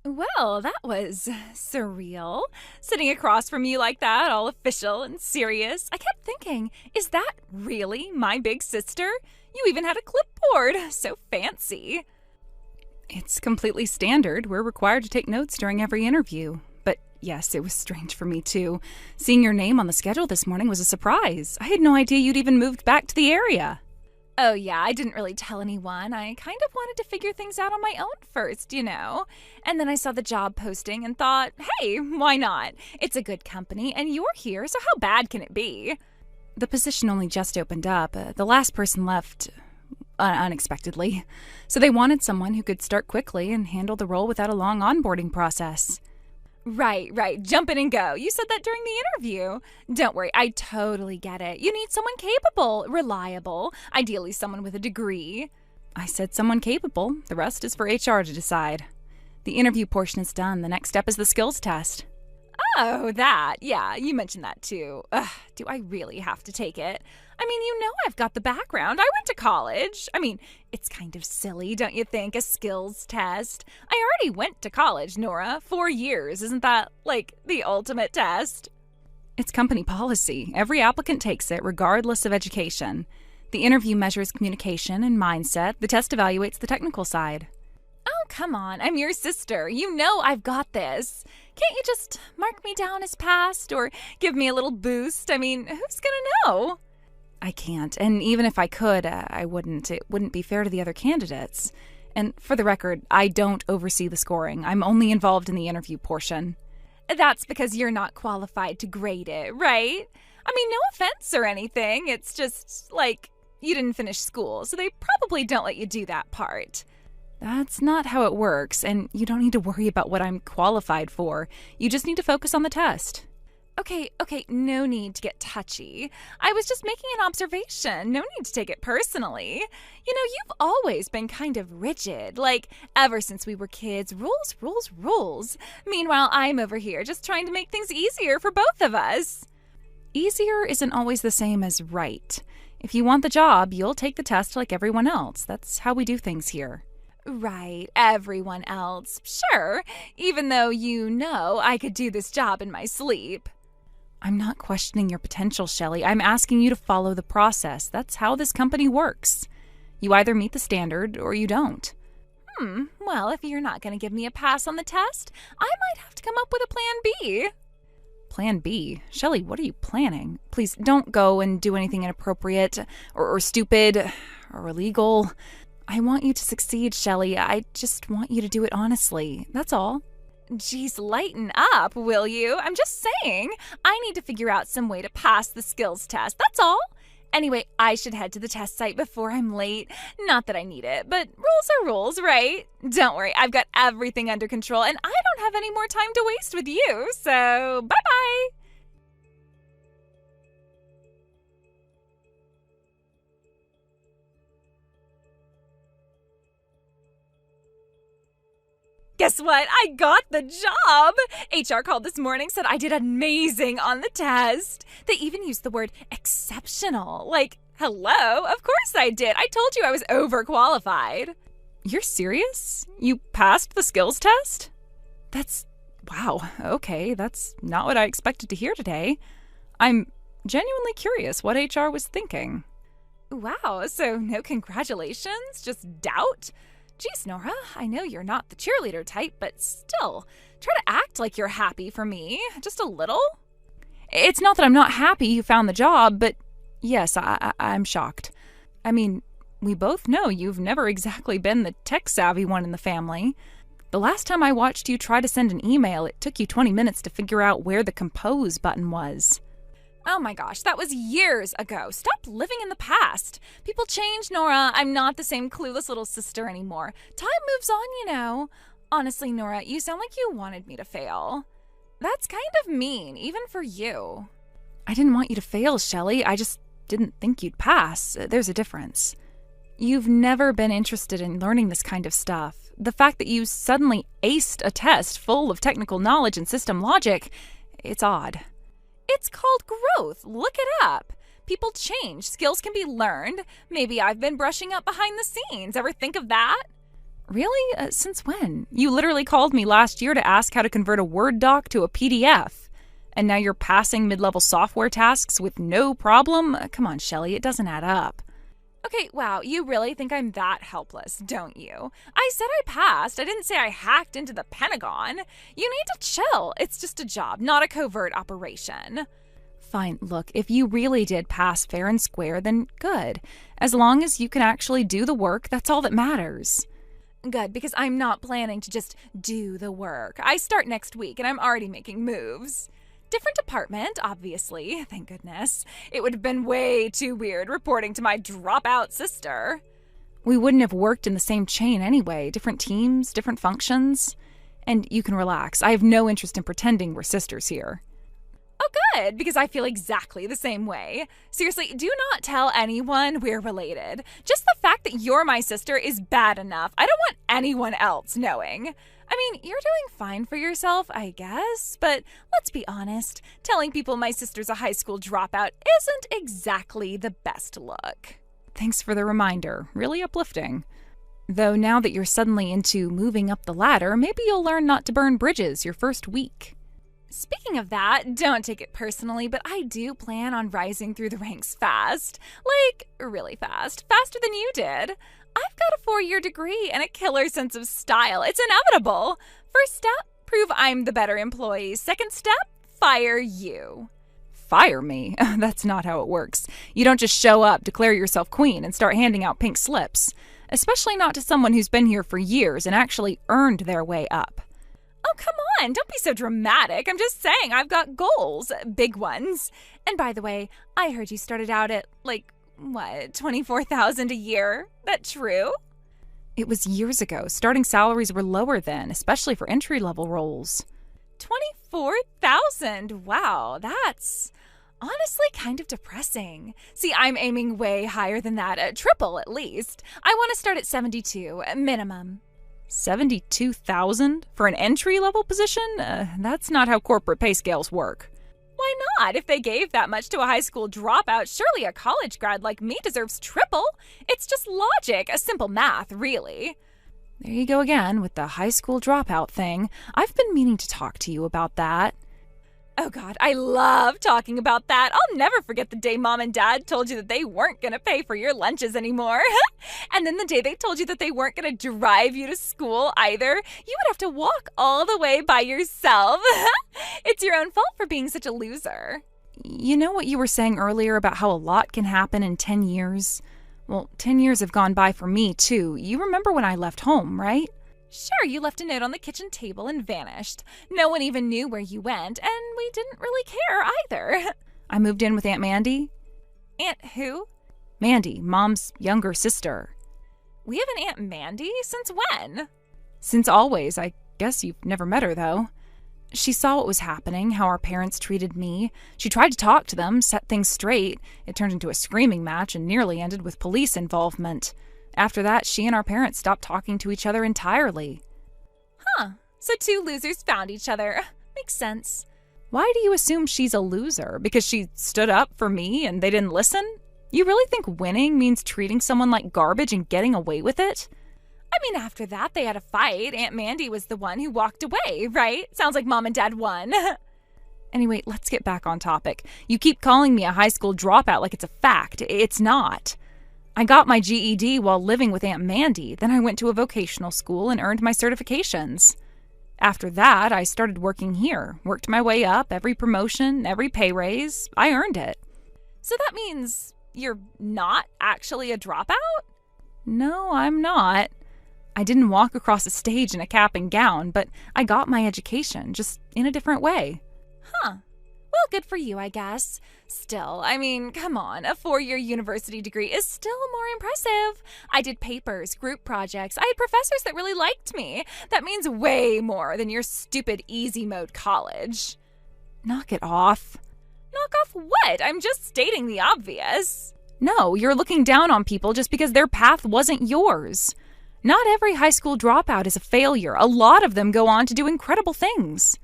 Well, that was surreal. Sitting across from you like that, all official and serious. I kept thinking, is that really my big sister? You even had a clipboard. So fancy. It's completely standard. We're required to take notes during every interview. But yes, it was strange for me too. Seeing your name on the schedule this morning was a surprise. I had no idea you'd even moved back to the area. Oh, yeah, I didn't really tell anyone. I kind of wanted to figure things out on my own first, And then I saw the job posting and thought, hey, why not? It's a good company, and you're here, so how bad can it be? The position only just opened up. The last person left unexpectedly. So they wanted someone who could start quickly and handle the role without a long onboarding process. Right. Jump in and go. You said that during the interview. Don't worry, I totally get it. You need someone capable, reliable, ideally someone with a degree. I said someone capable. The rest is for HR to decide. The interview portion is done. The next step is the skills test. Oh, that. Yeah, you mentioned that too. Ugh, do I really have to take it? I mean, I've got the background. I went to college. I mean, it's kind of silly, don't you think? A skills test. I already went to college, Nora. 4 years. Isn't that, like, the ultimate test? It's company policy. Every applicant takes it, regardless of education. The interview measures communication and mindset. The test evaluates the technical side. Oh, come on. I'm your sister. You know I've got this. Can't you just mark me down as passed or give me a little boost? I mean, who's gonna know? I can't, and even if I could, I wouldn't. It wouldn't be fair to the other candidates. And for the record, I don't oversee the scoring. I'm only involved in the interview portion. That's because you're not qualified to grade it, right? I mean, no offense or anything. It's just, like, you didn't finish school, so they probably don't let you do that part. That's not how it works, and you don't need to worry about what I'm qualified for. You just need to focus on the test. Okay, no need to get touchy. I was just making an observation. No need to take it personally. You've always been kind of rigid, like ever since we were kids. Rules, rules, rules. Meanwhile, I'm over here just trying to make things easier for both of us. Easier isn't always the same as right. If you want the job, you'll take the test like everyone else. That's how we do things here. Right, everyone else. Sure, even though I could do this job in my sleep. I'm not questioning your potential, Shelley. I'm asking you to follow the process. That's how this company works. You either meet the standard or you don't. Well, if you're not going to give me a pass on the test, I might have to come up with a plan B. Plan B? Shelley, what are you planning? Please don't go and do anything inappropriate or stupid or illegal. I want you to succeed, Shelley. I just want you to do it honestly. That's all. Geez, lighten up, will you? I'm just saying. I need to figure out some way to pass the skills test. That's all. Anyway, I should head to the test site before I'm late. Not that I need it, but rules are rules, right? Don't worry, I've got everything under control, and I don't have any more time to waste with you, so bye-bye. Guess what? I got the job! HR called this morning, said I did amazing on the test. They even used the word exceptional. Like, hello? Of course I did. I told you I was overqualified. You're serious? You passed the skills test? Wow, okay, that's not what I expected to hear today. I'm genuinely curious what HR was thinking. Wow, so no congratulations? Just doubt? Geez, Nora, I know you're not the cheerleader type, but still, try to act like you're happy for me. Just a little. It's not that I'm not happy you found the job, but yes, I'm shocked. I mean, we both know you've never exactly been the tech-savvy one in the family. The last time I watched you try to send an email, it took you 20 minutes to figure out where the compose button was. Oh my gosh, that was years ago. Stop living in the past. People change, Nora. I'm not the same clueless little sister anymore. Time moves on. Honestly, Nora, you sound like you wanted me to fail. That's kind of mean, even for you. I didn't want you to fail, Shelley. I just didn't think you'd pass. There's a difference. You've never been interested in learning this kind of stuff. The fact that you suddenly aced a test full of technical knowledge and system logic, it's odd. It's called growth. Look it up. People change. Skills can be learned. Maybe I've been brushing up behind the scenes. Ever think of that? Really? Since when? You literally called me last year to ask how to convert a Word doc to a PDF. And now you're passing mid-level software tasks with no problem? Come on, Shelley, it doesn't add up. Okay, wow, you really think I'm that helpless, don't you? I said I passed. I didn't say I hacked into the Pentagon. You need to chill. It's just a job, not a covert operation. Fine, look, if you really did pass fair and square, then good. As long as you can actually do the work, that's all that matters. Good, because I'm not planning to just do the work. I start next week, and I'm already making moves. Different department, obviously, thank goodness. It would have been way too weird reporting to my dropout sister. We wouldn't have worked in the same chain anyway. Different teams, different functions. And you can relax. I have no interest in pretending we're sisters here. Oh, good, because I feel exactly the same way. Seriously, do not tell anyone we're related. Just the fact that you're my sister is bad enough. I don't want anyone else knowing. I mean, you're doing fine for yourself, I guess, but let's be honest, telling people my sister's a high school dropout isn't exactly the best look. Thanks for the reminder. Really uplifting. Though now that you're suddenly into moving up the ladder, maybe you'll learn not to burn bridges your first week. Speaking of that, don't take it personally, but I do plan on rising through the ranks fast. Like, really fast. Faster than you did. I've got a 4-year degree and a killer sense of style. It's inevitable. First step, prove I'm the better employee. Second step, fire you. Fire me? That's not how it works. You don't just show up, declare yourself queen, and start handing out pink slips. Especially not to someone who's been here for years and actually earned their way up. Oh, come on. Don't be so dramatic. I'm just saying I've got goals. Big ones. And by the way, I heard you started out at, what, $24,000 a year? That true? It was years ago. Starting salaries were lower then, especially for entry-level roles. 24,000. Wow, that's honestly kind of depressing. See, I'm aiming way higher than that, triple at least. I want to start at 72, minimum. 72,000 for an entry-level position? That's not how corporate pay scales work. Why not? If they gave that much to a high school dropout, surely a college grad like me deserves triple. It's just logic, a simple math, really. There you go again with the high school dropout thing. I've been meaning to talk to you about that. Oh God, I love talking about that. I'll never forget the day Mom and Dad told you that they weren't going to pay for your lunches anymore. And then the day they told you that they weren't going to drive you to school either. You would have to walk all the way by yourself. It's your own fault for being such a loser. You know what you were saying earlier about how a lot can happen in 10 years? Well, 10 years have gone by for me, too. You remember when I left home, right? Sure, you left a note on the kitchen table and vanished. No one even knew where you went, and we didn't really care either. I moved in with Aunt Mandy. Aunt who? Mandy, Mom's younger sister. We have an Aunt Mandy? Since when? Since always. I guess you've never met her, though. She saw what was happening, how our parents treated me. She tried to talk to them, set things straight. It turned into a screaming match and nearly ended with police involvement. After that, she and our parents stopped talking to each other entirely. Huh. So two losers found each other. Makes sense. Why do you assume she's a loser? Because she stood up for me and they didn't listen? You really think winning means treating someone like garbage and getting away with it? I mean, after that, they had a fight. Aunt Mandy was the one who walked away, right? Sounds like Mom and Dad won. Anyway, let's get back on topic. You keep calling me a high school dropout like it's a fact. It's not. I got my GED while living with Aunt Mandy. Then I went to a vocational school and earned my certifications. After that, I started working here. Worked my way up, every promotion, every pay raise. I earned it. So that means you're not actually a dropout? No, I'm not. I didn't walk across a stage in a cap and gown, but I got my education, just in a different way. Huh. Well, good for you, I guess. Still, I mean, come on, a 4-year university degree is still more impressive. I did papers, group projects. I had professors that really liked me. That means way more than your stupid easy mode college. Knock it off. Knock off what? I'm just stating the obvious. No, you're looking down on people just because their path wasn't yours. Not every high school dropout is a failure. A lot of them go on to do incredible things.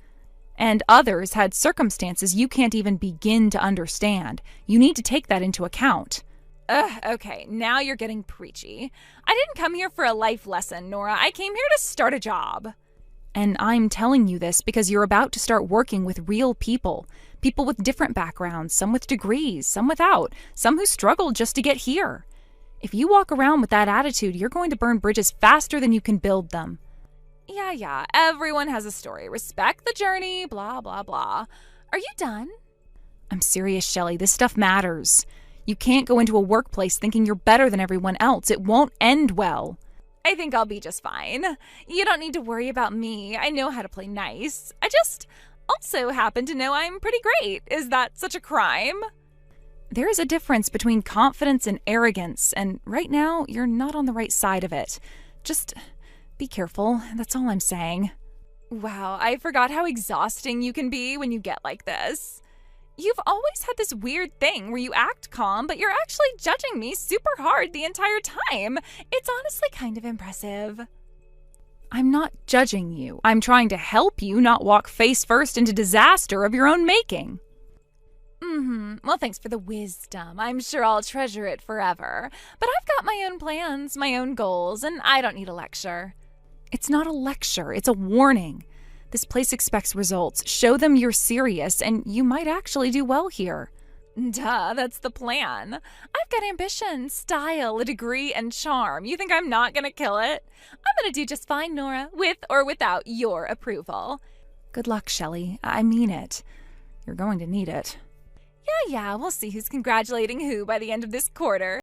And others had circumstances you can't even begin to understand. You need to take that into account. Ugh, okay, now you're getting preachy. I didn't come here for a life lesson, Nora. I came here to start a job. And I'm telling you this because you're about to start working with real people. People with different backgrounds, some with degrees, some without, some who struggled just to get here. If you walk around with that attitude, you're going to burn bridges faster than you can build them. Yeah, everyone has a story. Respect the journey, blah, blah, blah. Are you done? I'm serious, Shelley. This stuff matters. You can't go into a workplace thinking you're better than everyone else. It won't end well. I think I'll be just fine. You don't need to worry about me. I know how to play nice. I just also happen to know I'm pretty great. Is that such a crime? There is a difference between confidence and arrogance, and right now, you're not on the right side of it. Just be careful. That's all I'm saying. Wow, I forgot how exhausting you can be when you get like this. You've always had this weird thing where you act calm, but you're actually judging me super hard the entire time. It's honestly kind of impressive. I'm not judging you. I'm trying to help you not walk face first into disaster of your own making. Well, thanks for the wisdom. I'm sure I'll treasure it forever. But I've got my own plans, my own goals, and I don't need a lecture. It's not a lecture. It's a warning. This place expects results. Show them you're serious, and you might actually do well here. Duh, that's the plan. I've got ambition, style, a degree, and charm. You think I'm not gonna kill it? I'm gonna do just fine, Nora, with or without your approval. Good luck, Shelley. I mean it. You're going to need it. Yeah, we'll see who's congratulating who by the end of this quarter.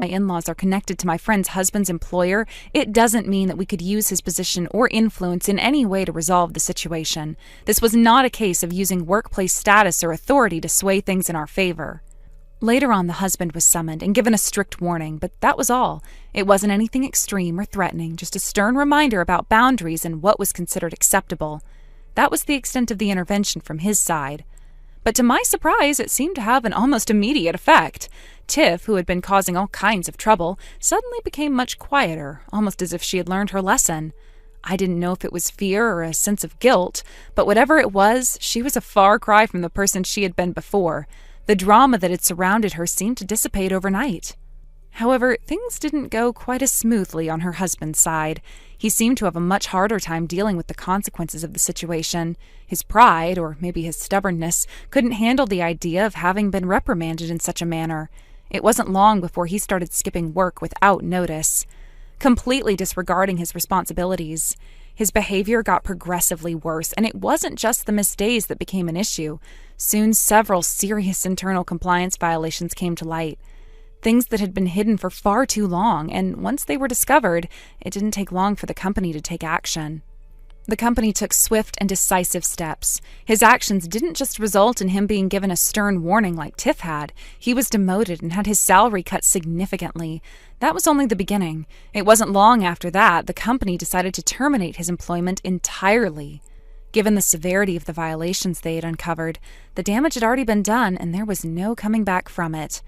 My in-laws are connected to my friend's husband's employer, it doesn't mean that we could use his position or influence in any way to resolve the situation. This was not a case of using workplace status or authority to sway things in our favor. Later on, the husband was summoned and given a strict warning, but that was all. It wasn't anything extreme or threatening, just a stern reminder about boundaries and what was considered acceptable. That was the extent of the intervention from his side. But to my surprise, it seemed to have an almost immediate effect. Tiff, who had been causing all kinds of trouble, suddenly became much quieter, almost as if she had learned her lesson. I didn't know if it was fear or a sense of guilt, but whatever it was, she was a far cry from the person she had been before. The drama that had surrounded her seemed to dissipate overnight. However, things didn't go quite as smoothly on her husband's side. He seemed to have a much harder time dealing with the consequences of the situation. His pride, or maybe his stubbornness, couldn't handle the idea of having been reprimanded in such a manner. It wasn't long before he started skipping work without notice, completely disregarding his responsibilities. His behavior got progressively worse, and it wasn't just the missed days that became an issue. Soon, several serious internal compliance violations came to light. Things that had been hidden for far too long, and once they were discovered, it didn't take long for the company to take action. The company took swift and decisive steps. His actions didn't just result in him being given a stern warning like Tiff had. He was demoted and had his salary cut significantly. That was only the beginning. It wasn't long after that the company decided to terminate his employment entirely. Given the severity of the violations they had uncovered, the damage had already been done and there was no coming back from it.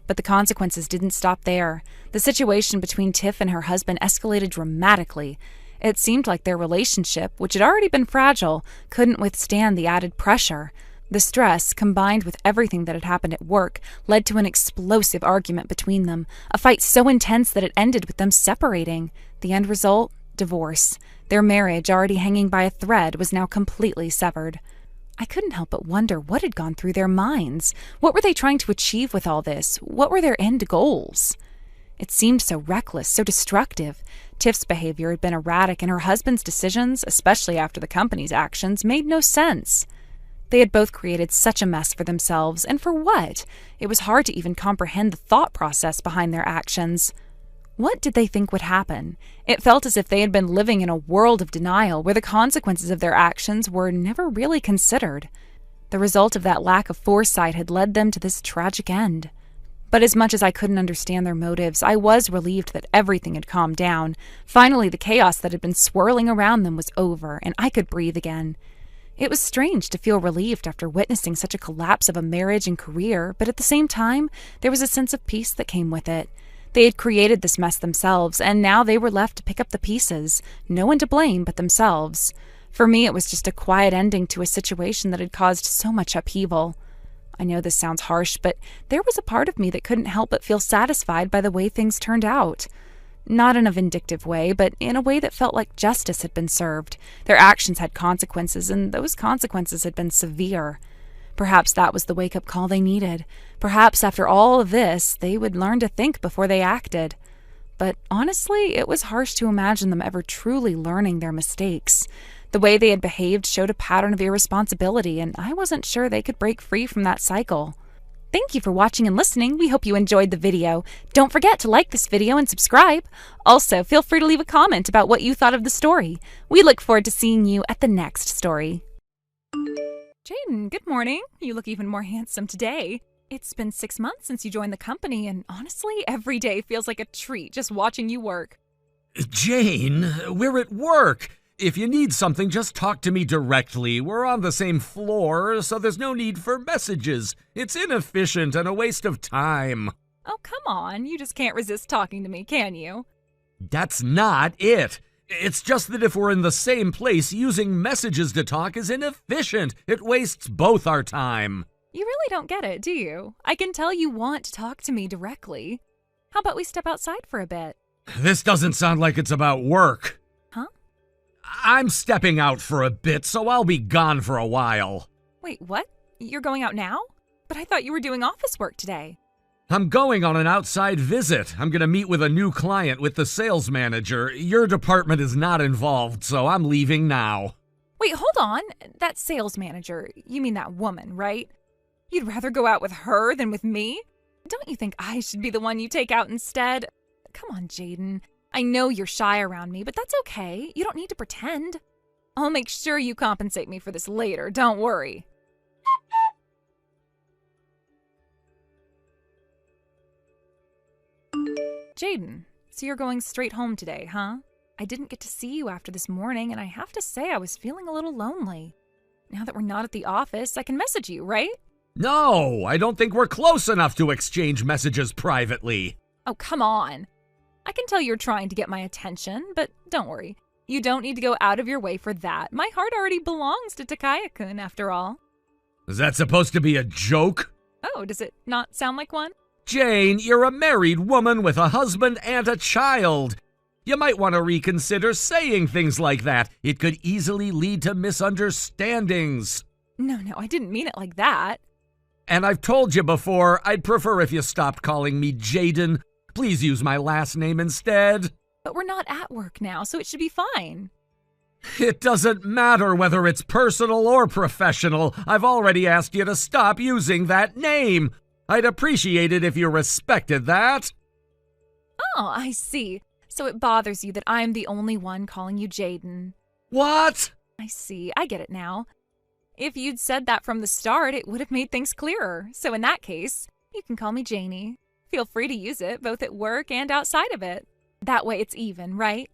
But the consequences didn't stop there. The situation between Tiff and her husband escalated dramatically. It seemed like their relationship, which had already been fragile, couldn't withstand the added pressure. The stress, combined with everything that had happened at work, led to an explosive argument between them, a fight so intense that it ended with them separating. The end result? Divorce. Their marriage, already hanging by a thread, was now completely severed. I couldn't help but wonder what had gone through their minds. What were they trying to achieve with all this? What were their end goals? It seemed so reckless, so destructive. Tiff's behavior had been erratic, and her husband's decisions, especially after the company's actions, made no sense. They had both created such a mess for themselves, and for what? It was hard to even comprehend the thought process behind their actions. What did they think would happen? It felt as if they had been living in a world of denial where the consequences of their actions were never really considered. The result of that lack of foresight had led them to this tragic end. But as much as I couldn't understand their motives, I was relieved that everything had calmed down. Finally, the chaos that had been swirling around them was over, and I could breathe again. It was strange to feel relieved after witnessing such a collapse of a marriage and career, but at the same time, there was a sense of peace that came with it. They had created this mess themselves, and now they were left to pick up the pieces. No one to blame but themselves. For me, it was just a quiet ending to a situation that had caused so much upheaval. I know this sounds harsh, but there was a part of me that couldn't help but feel satisfied by the way things turned out. Not in a vindictive way, but in a way that felt like justice had been served. Their actions had consequences, and those consequences had been severe. Perhaps that was the wake-up call they needed. Perhaps after all of this, they would learn to think before they acted. But honestly, it was harsh to imagine them ever truly learning their mistakes. The way they had behaved showed a pattern of irresponsibility, and I wasn't sure they could break free from that cycle. Thank you for watching and listening. We hope you enjoyed the video. Don't forget to like this video and subscribe. Also, feel free to leave a comment about what you thought of the story. We look forward to seeing you at the next story. Jaden, good morning. You look even more handsome today. It's been 6 months since you joined the company, and honestly, every day feels like a treat just watching you work. Jane, we're at work. If you need something, just talk to me directly. We're on the same floor, so there's no need for messages. It's inefficient and a waste of time. Oh, come on. You just can't resist talking to me, can you? That's not it. It's just that if we're in the same place, using messages to talk is inefficient. It wastes both our time. You really don't get it, do you? I can tell you want to talk to me directly. How about we step outside for a bit? This doesn't sound like it's about work. Huh? I'm stepping out for a bit, so I'll be gone for a while. Wait, what? You're going out now? But I thought you were doing office work today. I'm going on an outside visit. I'm going to meet with a new client with the sales manager. Your department is not involved, so I'm leaving now. Wait, hold on. That sales manager, you mean that woman, right? You'd rather go out with her than with me? Don't you think I should be the one you take out instead? Come on, Jaden. I know you're shy around me, but that's okay. You don't need to pretend. I'll make sure you compensate me for this later, don't worry. Jaden, so you're going straight home today, huh? I didn't get to see you after this morning, and I have to say I was feeling a little lonely. Now that we're not at the office, I can message you, right? No, I don't think we're close enough to exchange messages privately. Oh, come on. I can tell you're trying to get my attention, but don't worry. You don't need to go out of your way for that. My heart already belongs to Takaya-kun, after all. Is that supposed to be a joke? Oh, does it not sound like one? Jane, you're a married woman with a husband and a child. You might want to reconsider saying things like that. It could easily lead to misunderstandings. No, I didn't mean it like that. And I've told you before, I'd prefer if you stopped calling me Jaden. Please use my last name instead. But we're not at work now, so it should be fine. It doesn't matter whether it's personal or professional. I've already asked you to stop using that name. I'd appreciate it if you respected that. Oh, I see. So it bothers you that I'm the only one calling you Jaden. What? I see. I get it now. If you'd said that from the start, it would have made things clearer. So in that case, you can call me Janie. Feel free to use it, both at work and outside of it. That way it's even, right?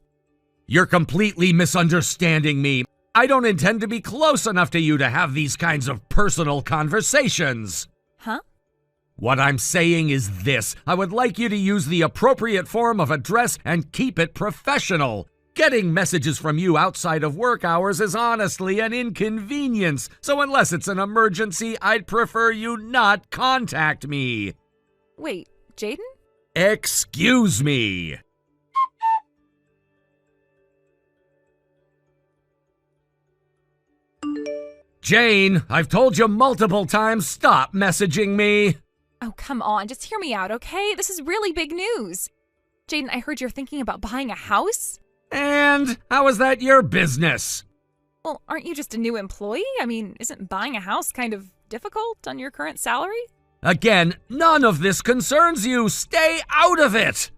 You're completely misunderstanding me. I don't intend to be close enough to you to have these kinds of personal conversations. Huh? What I'm saying is this. I would like you to use the appropriate form of address and keep it professional. Getting messages from you outside of work hours is honestly an inconvenience, so unless it's an emergency, I'd prefer you not contact me. Wait, Jaden? Excuse me. Jane, I've told you multiple times, stop messaging me. Oh, come on, just hear me out, okay? This is really big news. Jaden, I heard you're thinking about buying a house? And how is that your business? Well, aren't you just a new employee? I mean, isn't buying a house kind of difficult on your current salary? Again, none of this concerns you. Stay out of it.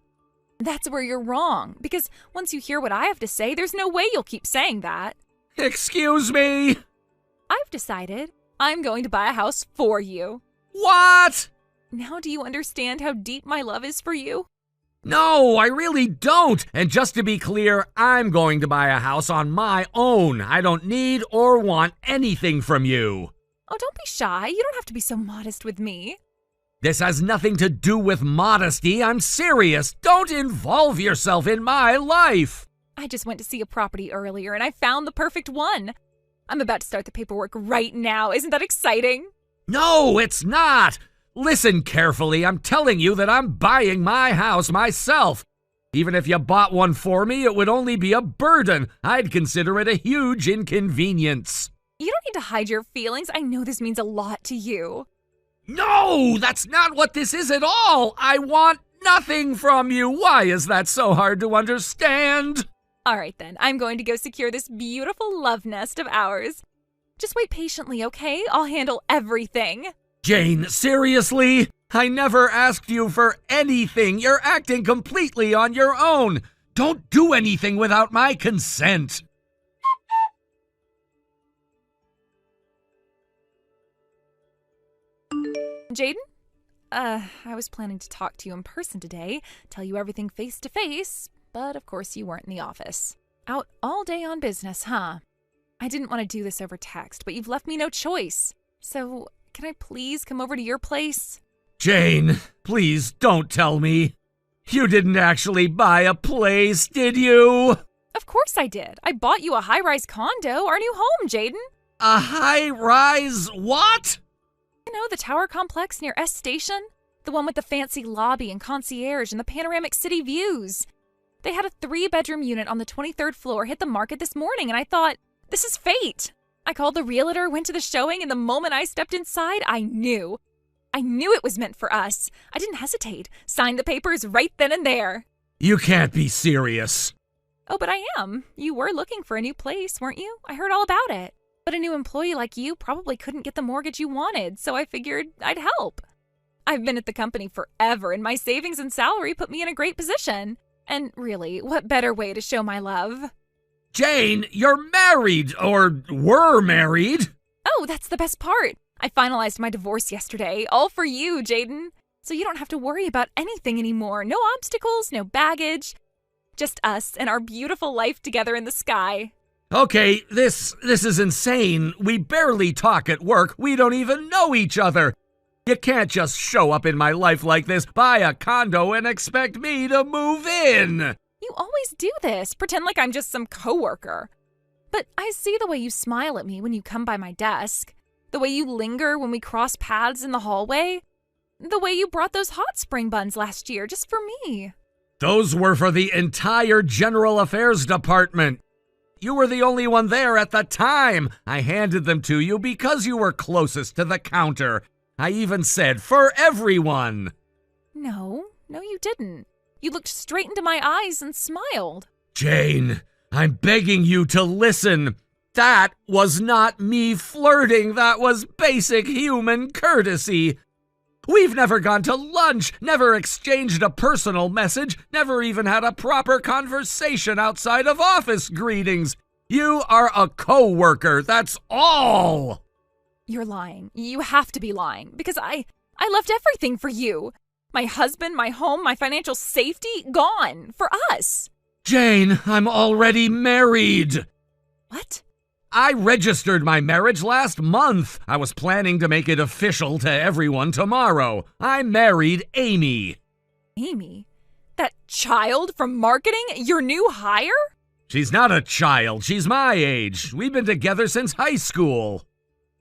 That's where you're wrong, because once you hear what I have to say, there's no way you'll keep saying that. Excuse me? I've decided I'm going to buy a house for you. What? Now do you understand how deep my love is for you? No, I really don't. And just to be clear, I'm going to buy a house on my own. I don't need or want anything from you. Oh, don't be shy. You don't have to be so modest with me. This has nothing to do with modesty. I'm serious. Don't involve yourself in my life. I just went to see a property earlier and I found the perfect one. I'm about to start the paperwork right now. Isn't that exciting? No, it's not. Listen carefully. I'm telling you that I'm buying my house myself. Even if you bought one for me, it would only be a burden. I'd consider it a huge inconvenience. You don't need to hide your feelings. I know this means a lot to you. No, that's not what this is at all. I want nothing from you. Why is that so hard to understand? All right, then. I'm going to go secure this beautiful love nest of ours. Just wait patiently, okay? I'll handle everything. Jane, seriously? I never asked you for anything. You're acting completely on your own. Don't do anything without my consent. Jaden? I was planning to talk to you in person today, tell you everything face to face, but of course you weren't in the office. Out all day on business, huh? I didn't want to do this over text, but you've left me no choice. So, can I please come over to your place? Jane, please don't tell me. You didn't actually buy a place, did you? Of course I did. I bought you a high-rise condo, our new home, Jaden. A high-rise what? You know, the tower complex near S Station? The one with the fancy lobby and concierge and the panoramic city views. They had a 3-bedroom unit on the 23rd floor hit the market this morning, and I thought, this is fate. I called the realtor, went to the showing, and the moment I stepped inside, I knew. I knew it was meant for us. I didn't hesitate. Signed the papers right then and there. You can't be serious. Oh, but I am. You were looking for a new place, weren't you? I heard all about it. But a new employee like you probably couldn't get the mortgage you wanted, so I figured I'd help. I've been at the company forever, and my savings and salary put me in a great position. And really, what better way to show my love? Jane, you're married, or were married. Oh, that's the best part. I finalized my divorce yesterday, all for you, Jaden. So you don't have to worry about anything anymore. No obstacles, no baggage. Just us and our beautiful life together in the sky. Okay, this is insane. We barely talk at work. We don't even know each other. You can't just show up in my life like this, buy a condo, and expect me to move in. You always do this, pretend like I'm just some coworker. But I see the way you smile at me when you come by my desk, the way you linger when we cross paths in the hallway, the way you brought those hot spring buns last year just for me. Those were for the entire General Affairs Department. You were the only one there at the time. I handed them to you because you were closest to the counter. I even said, for everyone. No, you didn't. You looked straight into my eyes and smiled. Jane, I'm begging you to listen. That was not me flirting. That was basic human courtesy. We've never gone to lunch, never exchanged a personal message, never even had a proper conversation outside of office greetings. You are a coworker, that's all. You're lying. You have to be lying, because I left everything for you. My husband, my home, my financial safety, gone for us. Jane, I'm already married. What? I registered my marriage last month. I was planning to make it official to everyone tomorrow. I married Amy. Amy? That child from marketing? Your new hire? She's not a child. She's my age. We've been together since high school.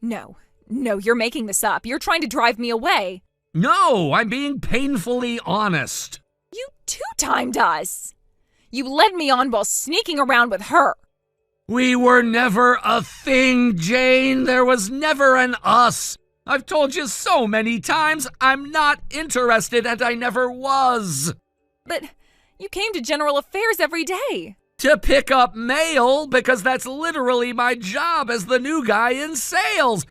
No, you're making this up. You're trying to drive me away. No, I'm being painfully honest. You two-timed us. You led me on while sneaking around with her. We were never a thing, Jane. There was never an us. I've told you so many times I'm not interested, and I never was. But you came to General Affairs every day. To pick up mail, because that's literally my job as the new guy in sales.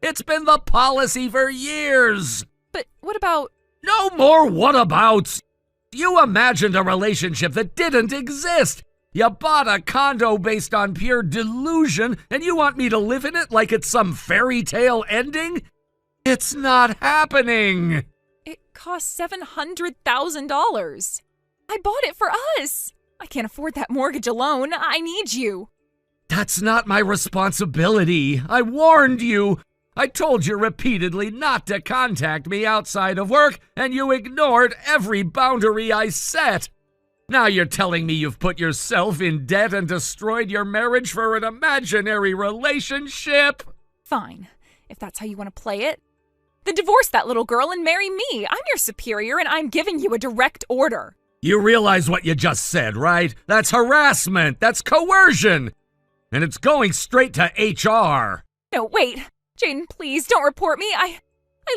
It's been the policy for years. But what about... No more whatabouts. You imagined a relationship that didn't exist. You bought a condo based on pure delusion, and you want me to live in it like it's some fairy tale ending? It's not happening. It cost $700,000. I bought it for us. I can't afford that mortgage alone. I need you. That's not my responsibility. I warned you. I told you repeatedly not to contact me outside of work, and you ignored every boundary I set. Now you're telling me you've put yourself in debt and destroyed your marriage for an imaginary relationship? Fine, if that's how you want to play it. Then divorce that little girl and marry me. I'm your superior, and I'm giving you a direct order. You realize what you just said, right? That's harassment. That's coercion. And it's going straight to HR. No, wait. Jaden, please don't report me. I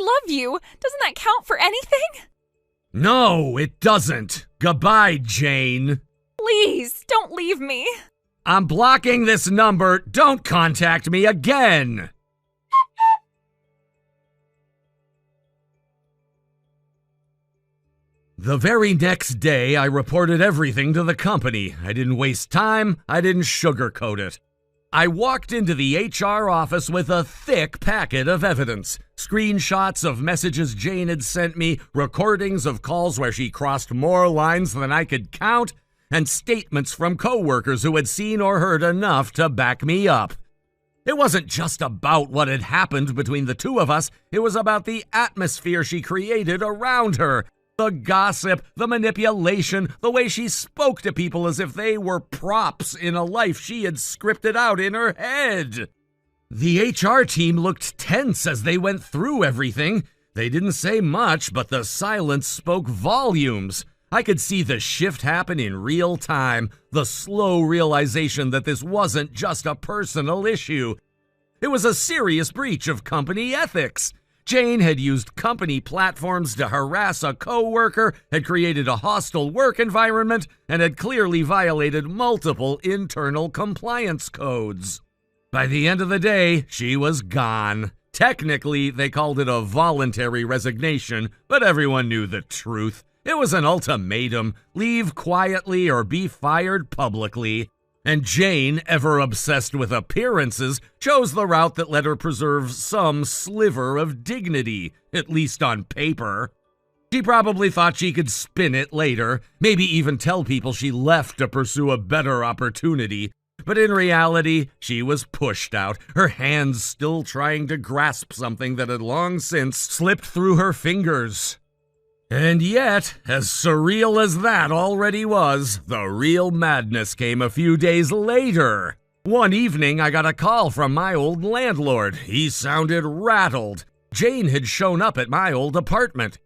love you. Doesn't that count for anything? No, it doesn't. Goodbye, Jane. Please, don't leave me. I'm blocking this number. Don't contact me again. The very next day, I reported everything to the company. I didn't waste time. I didn't sugarcoat it. I walked into the HR office with a thick packet of evidence. Screenshots of messages Jane had sent me, recordings of calls where she crossed more lines than I could count, and statements from coworkers who had seen or heard enough to back me up. It wasn't just about what had happened between the two of us. It was about the atmosphere she created around her. The gossip, the manipulation, the way she spoke to people as if they were props in a life she had scripted out in her head. The HR team looked tense as they went through everything. They didn't say much, but the silence spoke volumes. I could see the shift happen in real time, the slow realization that this wasn't just a personal issue. It was a serious breach of company ethics. Jane had used company platforms to harass a coworker, had created a hostile work environment, and had clearly violated multiple internal compliance codes. By the end of the day, she was gone. Technically, they called it a voluntary resignation, but everyone knew the truth. It was an ultimatum: leave quietly or be fired publicly. And Jane, ever obsessed with appearances, chose the route that let her preserve some sliver of dignity, at least on paper. She probably thought she could spin it later, maybe even tell people she left to pursue a better opportunity. But in reality, she was pushed out, her hands still trying to grasp something that had long since slipped through her fingers. And yet, as surreal as that already was, the real madness came a few days later. One evening, I got a call from my old landlord. He sounded rattled. Jane had shown up at my old apartment.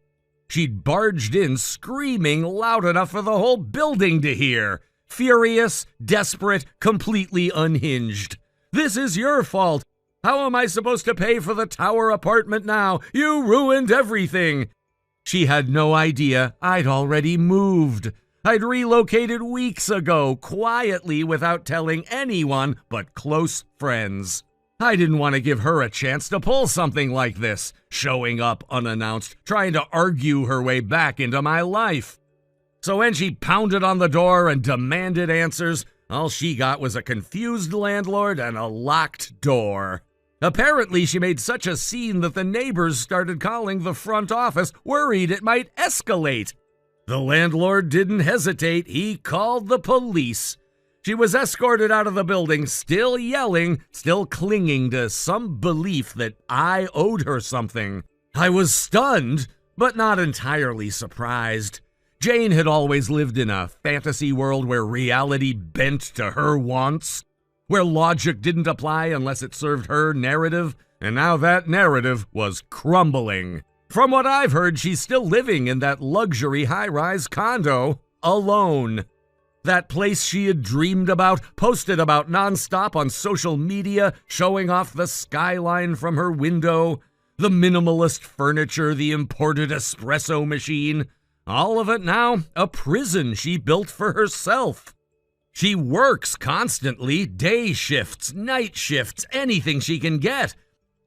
She'd barged in screaming loud enough for the whole building to hear. Furious, desperate, completely unhinged. "This is your fault. How am I supposed to pay for the tower apartment now? You ruined everything." She had no idea I'd already moved. I'd relocated weeks ago, quietly, without telling anyone but close friends. I didn't want to give her a chance to pull something like this, showing up unannounced, trying to argue her way back into my life. So when she pounded on the door and demanded answers, all she got was a confused landlord and a locked door. Apparently, she made such a scene that the neighbors started calling the front office, worried it might escalate. The landlord didn't hesitate. He called the police. She was escorted out of the building, still yelling, still clinging to some belief that I owed her something. I was stunned, but not entirely surprised. Jane had always lived in a fantasy world where reality bent to her wants, where logic didn't apply unless it served her narrative, and now that narrative was crumbling. From what I've heard, she's still living in that luxury high-rise condo, alone. That place she had dreamed about, posted about nonstop on social media, showing off the skyline from her window, the minimalist furniture, the imported espresso machine. All of it now a prison she built for herself. She works constantly, day shifts, night shifts, anything she can get.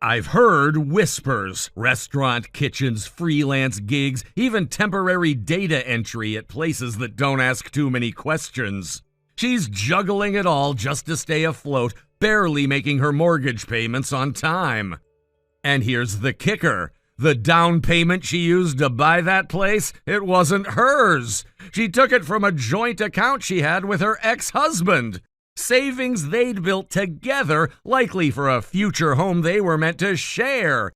I've heard whispers, restaurant kitchens, freelance gigs, even temporary data entry at places that don't ask too many questions. She's juggling it all just to stay afloat, barely making her mortgage payments on time. And here's the kicker. The down payment she used to buy that place, it wasn't hers. She took it from a joint account she had with her ex-husband. Savings they'd built together, likely for a future home they were meant to share.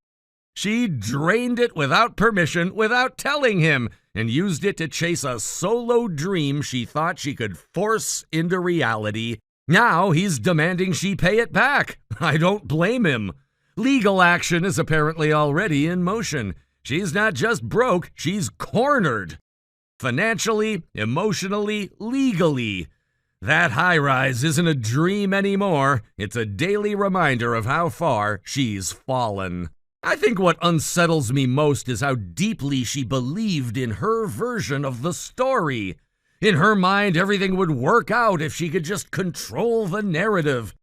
She drained it without permission, without telling him, and used it to chase a solo dream she thought she could force into reality. Now he's demanding she pay it back. I don't blame him. Legal action is apparently already in motion. She's not just broke, she's cornered. Financially, emotionally, legally. That high-rise isn't a dream anymore. It's a daily reminder of how far she's fallen. I think what unsettles me most is how deeply she believed in her version of the story. In her mind, everything would work out if she could just control the narrative.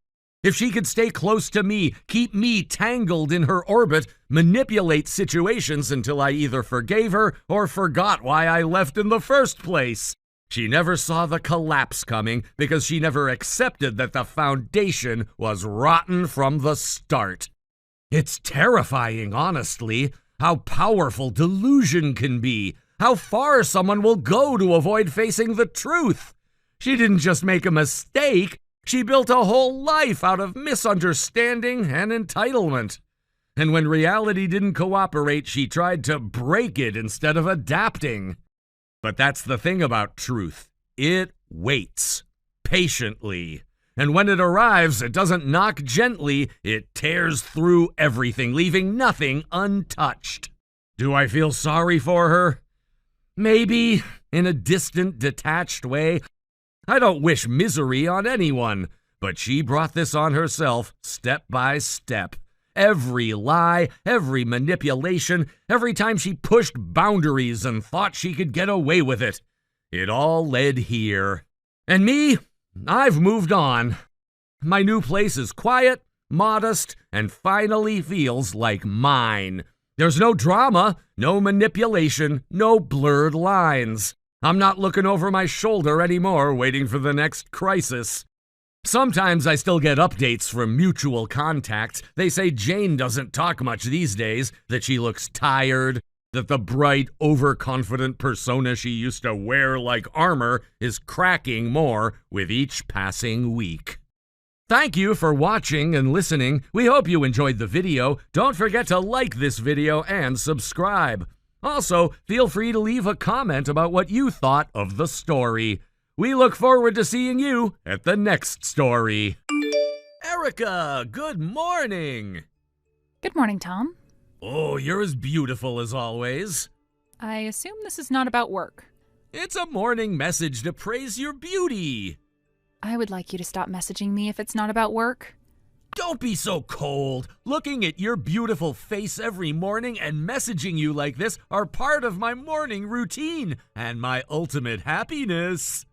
If she could stay close to me, keep me tangled in her orbit, manipulate situations until I either forgave her or forgot why I left in the first place. She never saw the collapse coming because she never accepted that the foundation was rotten from the start. It's terrifying, honestly, how powerful delusion can be, how far someone will go to avoid facing the truth. She didn't just make a mistake. She built a whole life out of misunderstanding and entitlement. And when reality didn't cooperate, she tried to break it instead of adapting. But that's the thing about truth. It waits patiently. And when it arrives, it doesn't knock gently. It tears through everything, leaving nothing untouched. Do I feel sorry for her? Maybe, in a distant, detached way. I don't wish misery on anyone, but she brought this on herself step by step. Every lie, every manipulation, every time she pushed boundaries and thought she could get away with it. It all led here. And me? I've moved on. My new place is quiet, modest, and finally feels like mine. There's no drama, no manipulation, no blurred lines. I'm not looking over my shoulder anymore, waiting for the next crisis. Sometimes I still get updates from mutual contacts. They say Jane doesn't talk much these days, that she looks tired, that the bright, overconfident persona she used to wear like armor is cracking more with each passing week. Thank you for watching and listening. We hope you enjoyed the video. Don't forget to like this video and subscribe. Also, feel free to leave a comment about what you thought of the story. We look forward to seeing you at the next story. Erica, good morning. Good morning, Tom. Oh, you're as beautiful as always. I assume this is not about work. It's a morning message to praise your beauty. I would like you to stop messaging me if it's not about work. Don't be so cold. Looking at your beautiful face every morning and messaging you like this are part of my morning routine and my ultimate happiness.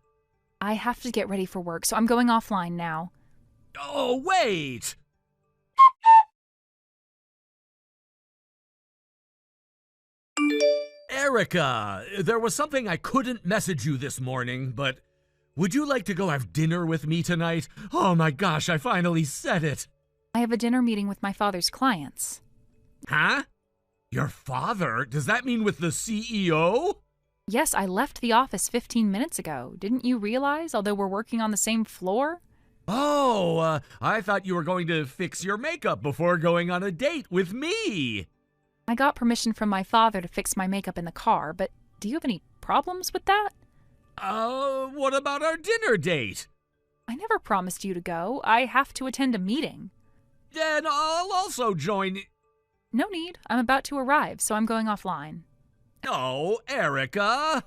I have to get ready for work, so I'm going offline now. Oh, wait! Erica, there was something I couldn't message you this morning, but would you like to go have dinner with me tonight? Oh my gosh, I finally said it. I have a dinner meeting with my father's clients. Huh? Your father? Does that mean with the CEO? Yes, I left the office 15 minutes ago. Didn't you realize, although we're working on the same floor? Oh, I thought you were going to fix your makeup before going on a date with me. I got permission from my father to fix my makeup in the car, but do you have any problems with that? What about our dinner date? I never promised you to go. I have to attend a meeting. Then I'll also join. No need. I'm about to arrive, so I'm going offline. Oh, Erica.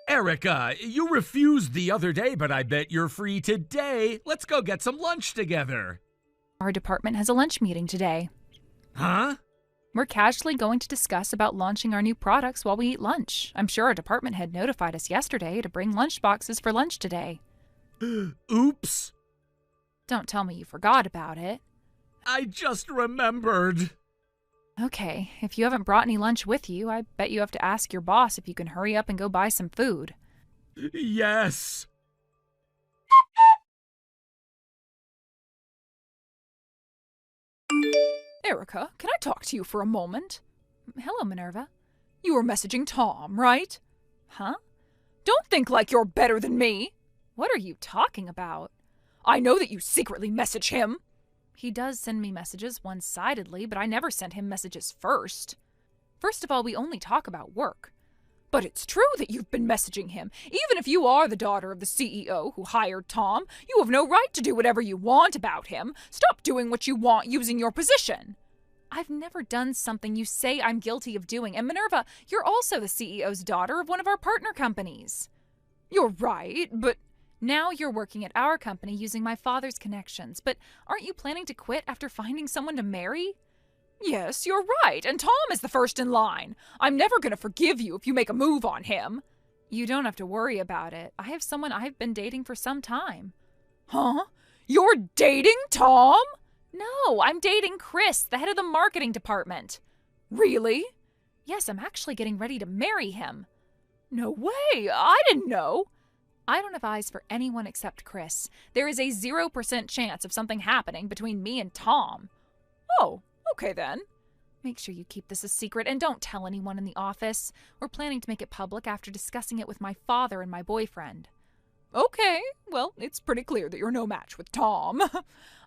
Erica, you refused the other day, but I bet you're free today. Let's go get some lunch together. Our department has a lunch meeting today. Huh? We're casually going to discuss about launching our new products while we eat lunch. I'm sure our department head notified us yesterday to bring lunch boxes for lunch today. Oops. Don't tell me you forgot about it. I just remembered. Okay, if you haven't brought any lunch with you, I bet you have to ask your boss if you can hurry up and go buy some food. Yes. Erica, can I talk to you for a moment? Hello, Minerva. You were messaging Tom, right? Huh? Don't think like you're better than me. What are you talking about? I know that you secretly message him. He does send me messages one-sidedly, but I never sent him messages first. First of all, we only talk about work. But it's true that you've been messaging him. Even if you are the daughter of the CEO who hired Tom, you have no right to do whatever you want about him. Stop doing what you want using your position. I've never done something you say I'm guilty of doing. And Minerva, you're also the CEO's daughter of one of our partner companies. You're right, but now you're working at our company using my father's connections. But aren't you planning to quit after finding someone to marry? Yes, you're right, and Tom is the first in line. I'm never going to forgive you if you make a move on him. You don't have to worry about it. I have someone I've been dating for some time. Huh? You're dating Tom? No, I'm dating Chris, the head of the marketing department. Really? Yes, I'm actually getting ready to marry him. No way! I didn't know. I don't have eyes for anyone except Chris. There is a 0% chance of something happening between me and Tom. Oh, okay then. Make sure you keep this a secret and don't tell anyone in the office. We're planning to make it public after discussing it with my father and my boyfriend. Okay, well, it's pretty clear that you're no match with Tom.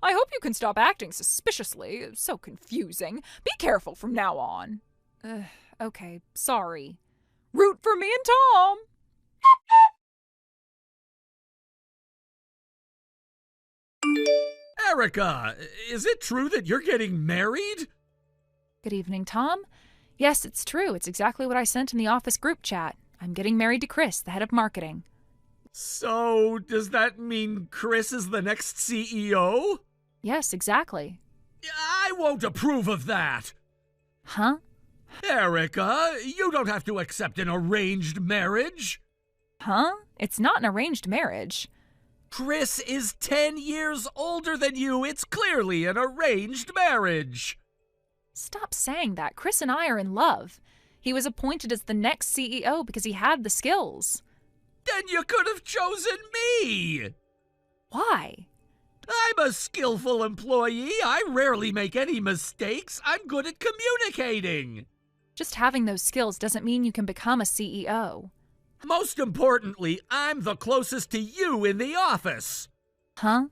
I hope you can stop acting suspiciously. It's so confusing. Be careful from now on. Okay, sorry. Root for me and Tom! Erica, is it true that you're getting married? Good evening, Tom. Yes, it's true. It's exactly what I sent in the office group chat. I'm getting married to Chris, the head of marketing. So, does that mean Chris is the next CEO? Yes, exactly. I won't approve of that. Huh? Erica, you don't have to accept an arranged marriage. Huh? It's not an arranged marriage. Chris is 10 years older than you. It's clearly an arranged marriage. Stop saying that. Chris and I are in love. He was appointed as the next CEO because he had the skills. Then you could have chosen me. Why? I'm a skillful employee. I rarely make any mistakes. I'm good at communicating. Just having those skills doesn't mean you can become a CEO. Most importantly, I'm the closest to you in the office. Huh?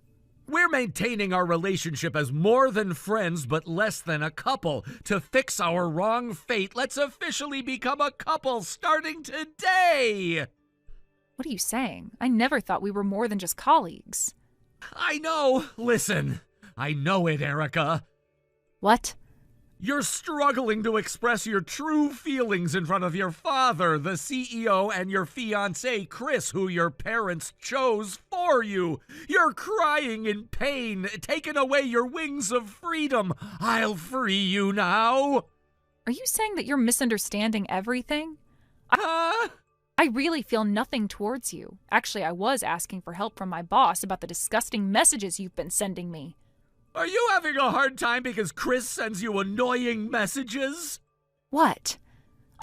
We're maintaining our relationship as more than friends but less than a couple. To fix our wrong fate, let's officially become a couple starting today. What are you saying? I never thought we were more than just colleagues. I know. Listen, I know it, Erica. What? You're struggling to express your true feelings in front of your father, the CEO, and your fiancé, Chris, who your parents chose for you. You're crying in pain, taking away your wings of freedom. I'll free you now. Are you saying that you're misunderstanding everything? Huh? I really feel nothing towards you. Actually, I was asking for help from my boss about the disgusting messages you've been sending me. Are you having a hard time because Chris sends you annoying messages? What?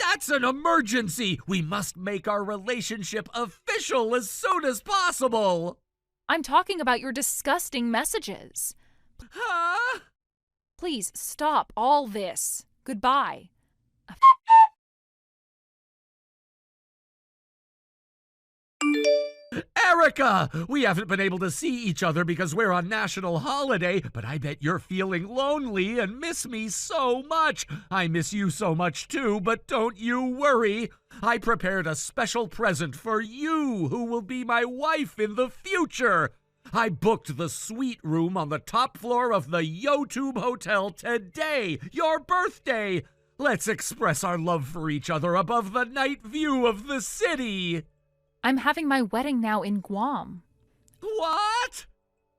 That's an emergency! We must make our relationship official as soon as possible! I'm talking about your disgusting messages. Huh? Please stop all this. Goodbye. Erica! We haven't been able to see each other because we're on national holiday, but I bet you're feeling lonely and miss me so much. I miss you so much too, but don't you worry. I prepared a special present for you, who will be my wife in the future. I booked the suite room on the top floor of the YouTube Hotel today, your birthday. Let's express our love for each other above the night view of the city. I'm having my wedding now in Guam. What?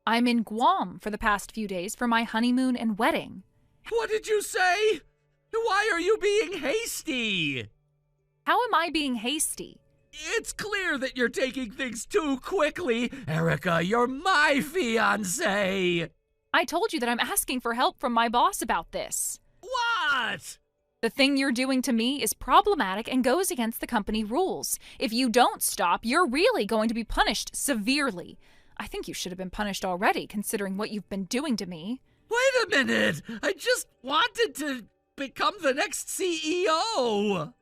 I'm in Guam for the past few days for my honeymoon and wedding. What did you say? Why are you being hasty? How am I being hasty? It's clear that you're taking things too quickly. Erica, you're my fiancé. I told you that I'm asking for help from my boss about this. What? The thing you're doing to me is problematic and goes against the company rules. If you don't stop, you're really going to be punished severely. I think you should have been punished already, considering what you've been doing to me. Wait a minute. I just wanted to become the next CEO.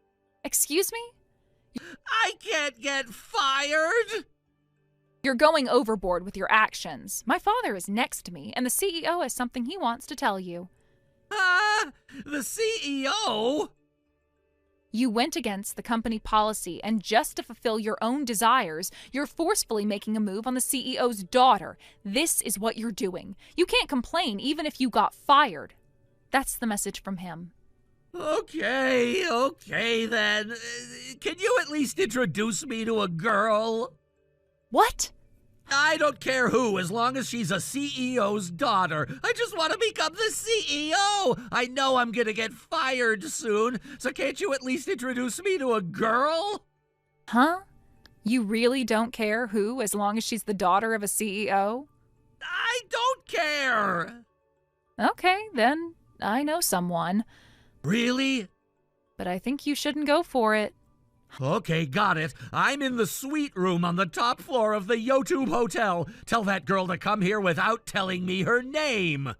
Excuse me? I can't get fired. You're going overboard with your actions. My father is next to me, and the CEO has something he wants to tell you. The CEO? You went against the company policy, and just to fulfill your own desires, you're forcefully making a move on the CEO's daughter. This is what you're doing. You can't complain even if you got fired. That's the message from him. Okay then. Can you at least introduce me to a girl? What? I don't care who, as long as she's a CEO's daughter. I just want to become the CEO. I know I'm gonna get fired soon, so can't you at least introduce me to a girl? Huh? You really don't care who, as long as she's the daughter of a CEO? I don't care. Okay, then I know someone. Really? But I think you shouldn't go for it. Okay, got it. I'm in the suite room on the top floor of the YouTube Hotel. Tell that girl to come here without telling me her name.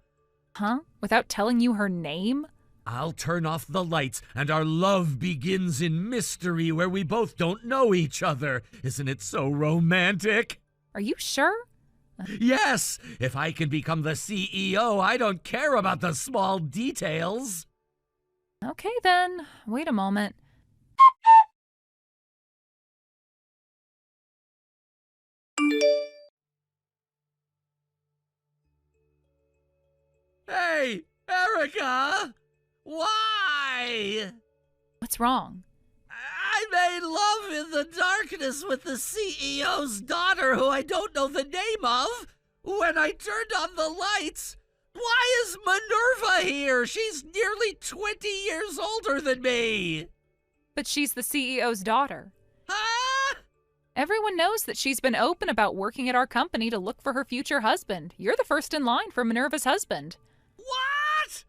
Huh? Without telling you her name? I'll turn off the lights, and our love begins in mystery where we both don't know each other. Isn't it so romantic? Are you sure? Yes! If I can become the CEO, I don't care about the small details. Okay, then. Wait a moment. Hey, Erica! Why? What's wrong? I made love in the darkness with the CEO's daughter, who I don't know the name of. When I turned on the lights, why is Minerva here? She's nearly 20 years older than me. But she's the CEO's daughter. Huh? Everyone knows that she's been open about working at our company to look for her future husband. You're the first in line for Minerva's husband. What?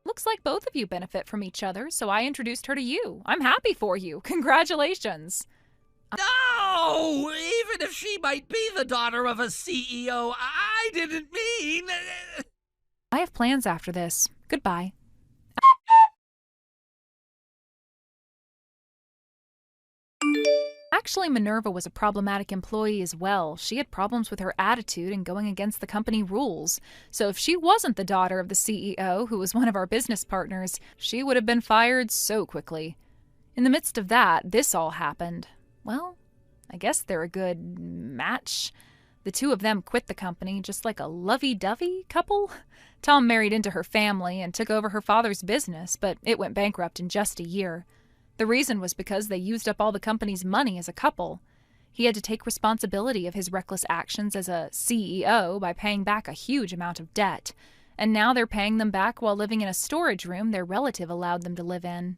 Looks like both of you benefit from each other, so I introduced her to you. I'm happy for you. Congratulations. No! Even if she might be the daughter of a CEO, I didn't mean... I have plans after this. Goodbye. Actually, Minerva was a problematic employee as well. She had problems with her attitude and going against the company rules. So if she wasn't the daughter of the CEO, who was one of our business partners, she would have been fired so quickly. In the midst of that, this all happened. Well, I guess they're a good match. The two of them quit the company just like a lovey-dovey couple. Tom married into her family and took over her father's business, but it went bankrupt in just a year. The reason was because they used up all the company's money as a couple. He had to take responsibility of his reckless actions as a CEO by paying back a huge amount of debt. And now they're paying them back while living in a storage room their relative allowed them to live in.